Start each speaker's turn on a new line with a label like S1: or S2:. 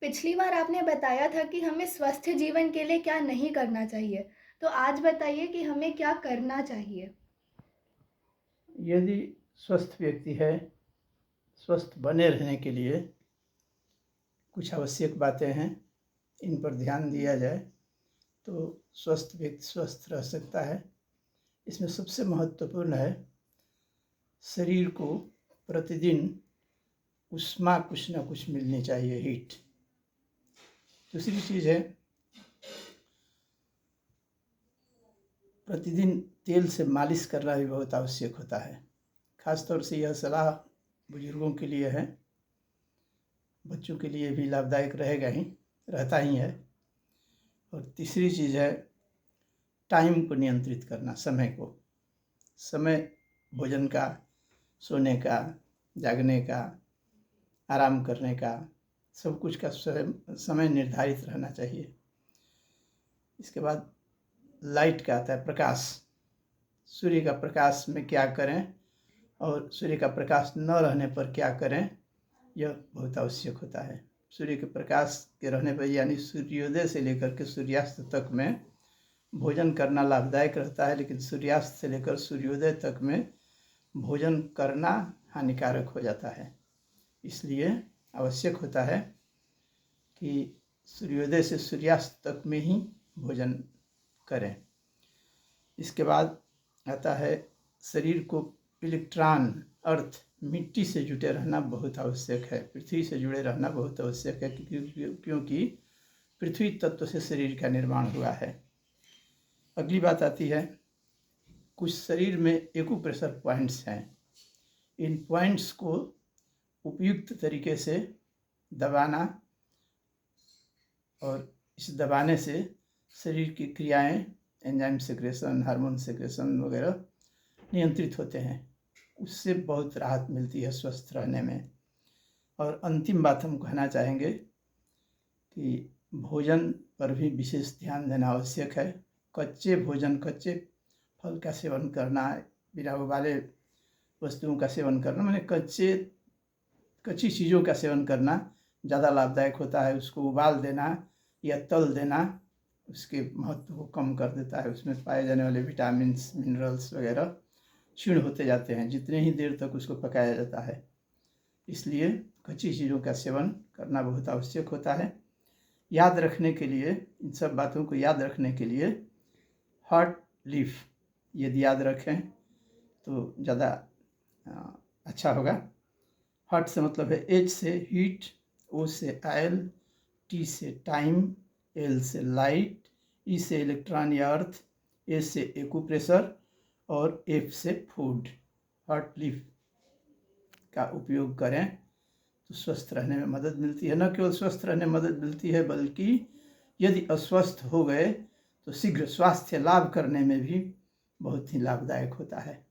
S1: पिछली बार आपने बताया था कि हमें स्वस्थ जीवन के लिए क्या नहीं करना चाहिए। तो आज बताइए कि हमें क्या करना चाहिए?
S2: यदि स्वस्थ व्यक्ति है, स्वस्थ बने रहने के लिए कुछ आवश्यक बातें हैं, इन पर ध्यान दिया जाए तो स्वस्थ व्यक्ति स्वस्थ रह सकता है। इसमें सबसे महत्वपूर्ण है शरीर को प्रतिदिन ऊष्मा कुछ ना कुछ मिलनी चाहिए, हीट। दूसरी चीज़ है प्रतिदिन तेल से मालिश करना भी बहुत आवश्यक होता है। ख़ास तौर से यह सलाह बुजुर्गों के लिए है, बच्चों के लिए भी लाभदायक रहता ही है। और तीसरी चीज़ है टाइम को नियंत्रित करना, समय भोजन का, सोने का, जागने का, आराम करने का, सब कुछ का समय निर्धारित रहना चाहिए। इसके बाद लाइट का आता है प्रकाश। सूर्य का प्रकाश में क्या करें और सूर्य का प्रकाश न रहने पर क्या करें, यह बहुत आवश्यक होता है। सूर्य के प्रकाश के रहने पर यानी सूर्योदय से लेकर के सूर्यास्त तक में भोजन करना लाभदायक रहता है, लेकिन सूर्यास्त से लेकर सूर्योदय तक में भोजन करना हानिकारक हो जाता है। इसलिए आवश्यक होता है कि सूर्योदय से सूर्यास्त तक में ही भोजन करें। इसके बाद आता है शरीर को इलेक्ट्रॉन, अर्थ, मिट्टी से जुटे रहना बहुत आवश्यक है, पृथ्वी से जुड़े रहना बहुत आवश्यक है, क्योंकि पृथ्वी तत्व से शरीर का निर्माण हुआ है। अगली बात आती है, कुछ शरीर में एक्यूप्रेशर पॉइंट्स हैं। इन पॉइंट्स को उपयुक्त तरीके से दबाना और इस दबाने से शरीर की क्रियाएं, एंजाइम सेक्रेशन, हार्मोन सेक्रेशन वगैरह नियंत्रित होते हैं। उससे बहुत राहत मिलती है स्वस्थ रहने में। और अंतिम बात हम कहना चाहेंगे कि भोजन पर भी विशेष ध्यान देना आवश्यक है। कच्चे भोजन, कच्चे फल का सेवन करना, बिना उबाले वस्तुओं का सेवन करना, माने कच्ची चीज़ों का सेवन करना ज़्यादा लाभदायक होता है। उसको उबाल देना या तल देना उसके महत्व को कम कर देता है। उसमें पाए जाने वाले विटामिन्स, मिनरल्स वगैरह क्षीण होते जाते हैं जितने ही देर तक उसको पकाया जाता है। इसलिए कच्ची चीज़ों का सेवन करना बहुत आवश्यक होता है। याद रखने के लिए, इन सब बातों को याद रखने के लिए हॉट लीफ यदि याद रखें तो ज़्यादा अच्छा होगा। हॉट से मतलब है एच से हीट, ओ से ऑयल, टी से टाइम, एल से लाइट, ई से इलेक्ट्रॉन या अर्थ, ए से एक्यूप्रेशर और एफ से फूड। हॉट लीफ का उपयोग करें तो स्वस्थ रहने में मदद मिलती है। न केवल स्वस्थ रहने में मदद मिलती है, बल्कि यदि अस्वस्थ हो गए तो शीघ्र स्वास्थ्य लाभ करने में भी बहुत ही लाभदायक होता है।